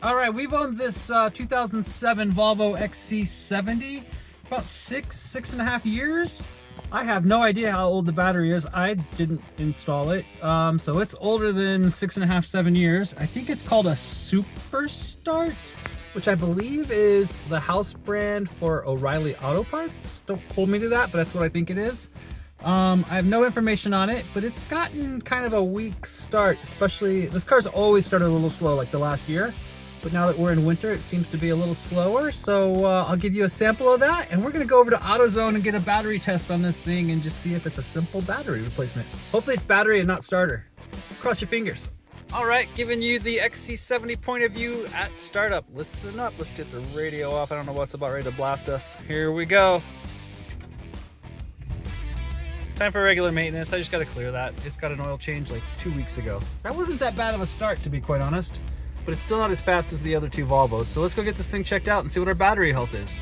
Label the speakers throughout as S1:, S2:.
S1: All right, we've owned this 2007 Volvo XC70 about six and a half years. I have no idea how old the battery is. I didn't install it. So it's older than 6.5, 7 years. I think it's called a Super Start, which I believe is the house brand for O'Reilly Auto Parts. Don't hold me to that, but that's what I think it is. I have no information on it, but it's gotten kind of a weak start, especially, this car's always started a little slow like the last year. But now that we're in winter, it seems to be a little slower. So I'll give you a sample of that, and we're gonna go over to AutoZone and get a battery test on this thing and just see if it's a simple battery replacement. Hopefully it's battery and not starter. Cross your fingers. All right, giving you the XC70 point of view at startup. Listen up, let's get the radio off. I don't know what's about ready to blast us. Here we go. Time for regular maintenance. I just gotta clear that. It's got an oil change like 2 weeks ago. That wasn't that bad of a start, to be quite honest, but it's still not as fast as the other two Volvos. So let's go get this thing checked out and see what our battery health is.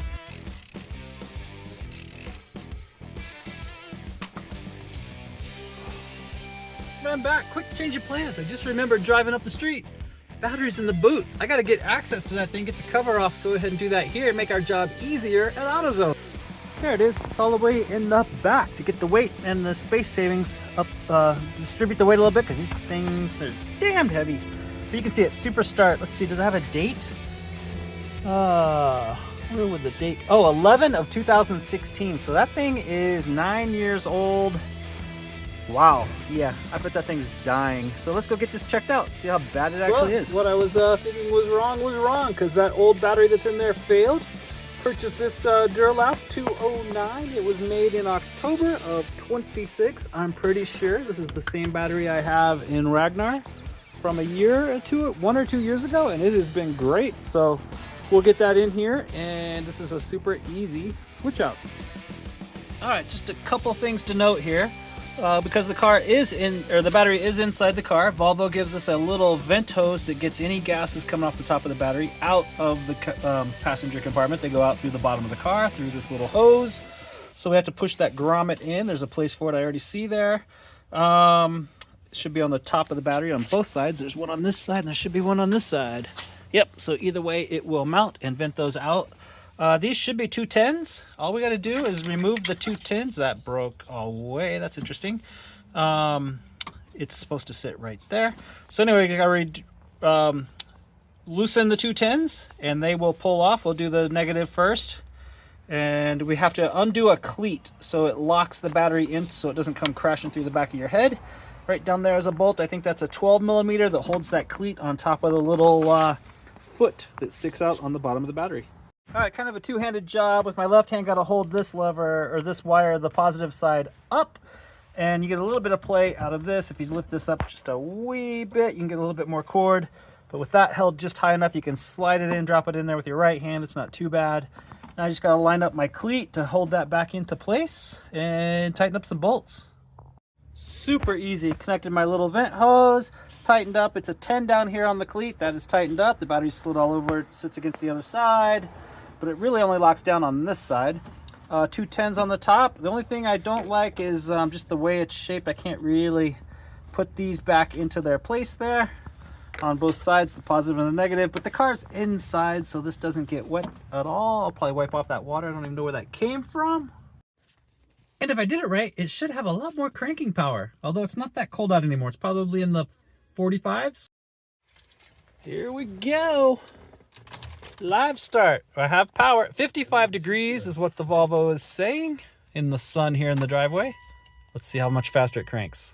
S1: I'm back, quick change of plans. I just remembered driving up the street. Battery's in the boot. I gotta get access to that thing, get the cover off, go ahead and do that here and make our job easier at AutoZone. There it is, it's all the way in the back to get the weight and the space savings up, distribute the weight a little bit because these things are damned heavy. But you can see it, Super Start. Let's see, does it have a date? Where would the date? Oh, 11 of 2016. So that thing is 9 years old. Wow, yeah, I bet that thing's dying. So let's go get this checked out, see how bad it actually is. What I was thinking was wrong, because that old battery that's in there failed. Purchased this Duralast 209. It was made in October of 26. I'm pretty sure this is the same battery I have in Ragnar from a year or two, 1 or 2 years ago, and it has been great. So we'll get that in here, and this is a super easy switch out. All right, just a couple things to note here. Because the car is in, or the battery is inside the car, Volvo gives us a little vent hose that gets any gases coming off the top of the battery out of the passenger compartment. They go out through the bottom of the car through this little hose. So we have to push that grommet in. There's a place for it, I already see there. It should be on the top of the battery on both sides. There's one on this side and there should be one on this side. Yep, so either way it will mount and vent those out. These should be 210s. All we got to do is remove the 210s. That broke away. That's interesting. It's supposed to sit right there. So anyway, we got to loosen the 210s and they will pull off. We'll do the negative first. And we have to undo a cleat so it locks the battery in so it doesn't come crashing through the back of your head. Right down there is a bolt. I think that's a 12mm that holds that cleat on top of the little foot that sticks out on the bottom of the battery. All right, kind of a two-handed job. With my left hand, got to hold this lever or this wire, the positive side up, and you get a little bit of play out of this. If you lift this up just a wee bit, you can get a little bit more cord. But with that held just high enough, you can slide it in, drop it in there with your right hand. It's not too bad. Now I just got to line up my cleat to hold that back into place and tighten up some bolts. Super easy. Connected my little vent hose, tightened up. It's a 10 down here on the cleat. That is tightened up. The battery slid all over. It sits against the other side, but it really only locks down on this side. 2 10s on the top. The only thing I don't like is just the way it's shaped. I can't really put these back into their place there on both sides, the positive and the negative, but the car's inside, so this doesn't get wet at all. I'll probably wipe off that water. I don't even know where that came from. And if I did it right, it should have a lot more cranking power, although it's not that cold out anymore. It's probably in the 45s. Here we go. Live start. I have power. 55 degrees is what the Volvo is saying in the sun here in the driveway. Let's see how much faster it cranks.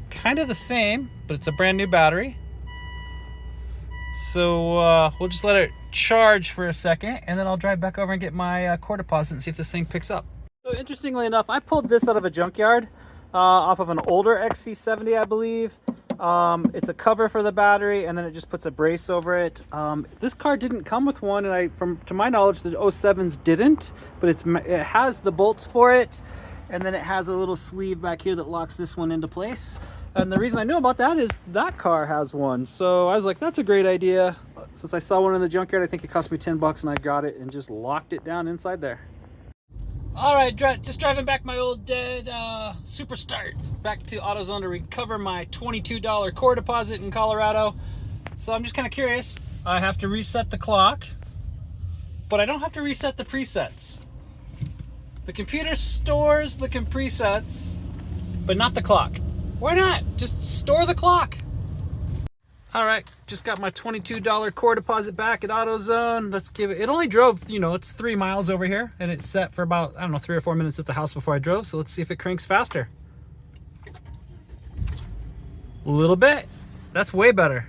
S1: Kind of the same, but it's a brand new battery. So we'll just let it charge for a second, and then I'll drive back over and get my core deposit and see if this thing picks up. So interestingly enough, I pulled this out of a junkyard off of an older XC70, I believe. It's a cover for the battery, and then it just puts a brace over it. This car didn't come with one, and to my knowledge, the 07s didn't, but it has the bolts for it, and then it has a little sleeve back here that locks this one into place. And the reason I knew about that is that car has one, so I was like, that's a great idea. Since I saw one in the junkyard, I think it cost me 10 bucks, and I got it and just locked it down inside there. All right, just driving back my old dead Super Start back to AutoZone to recover my $22 core deposit in Colorado. So I'm just kind of curious. I have to reset the clock, but I don't have to reset the presets. The computer stores the presets, but not the clock. Why not? Just store the clock. All right, just got my $22 core deposit back at AutoZone. Let's give it, it only drove, you know, it's 3 miles over here, and it's set for about, I don't know, 3 or 4 minutes at the house before I drove. So let's see if it cranks faster. A little bit. That's way better.